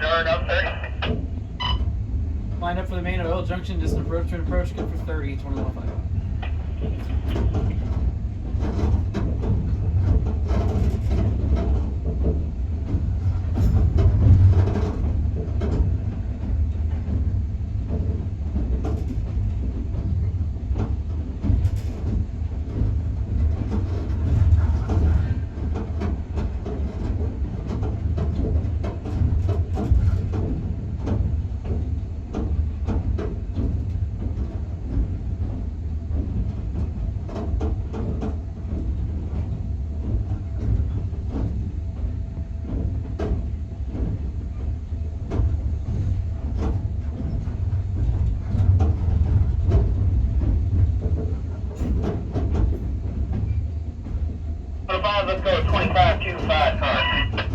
Turn up 30. Line up for the main oil junction, distant approach to an approach, good for 30, 21.5. Let's go 25 to 5 cars.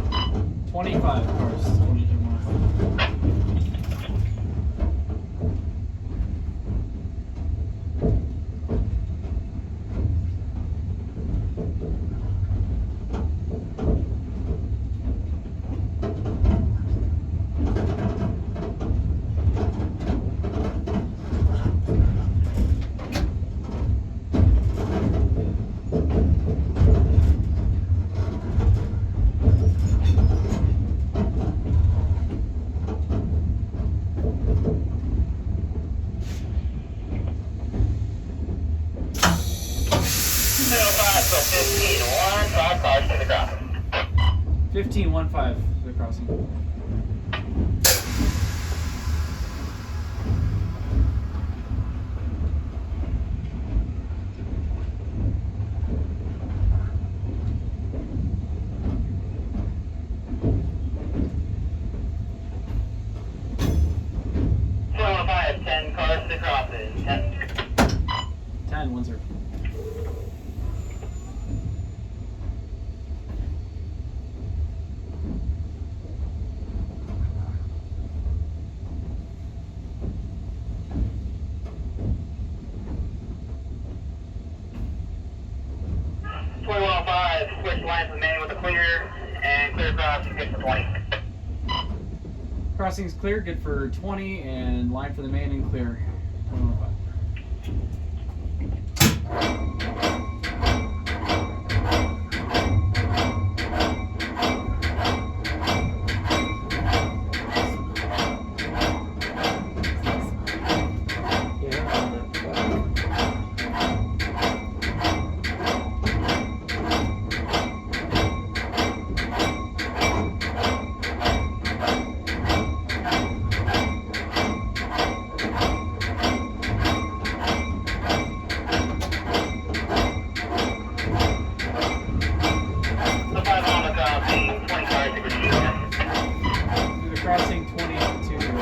25 cars, 22.5. So 15, 5 cars to the crossing. 15.15 to the crossing. Five, 10 cars to the crossing. 10. 10, 1-0. Switch lines with main with a clear, and clear crossing, good for 20. Crossing's clear, good for 20, and line for the main and clear, 21.5. Crossing 20 to 0.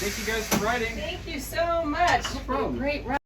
Thank you guys for riding. Thank you so much. No problem. Great ride.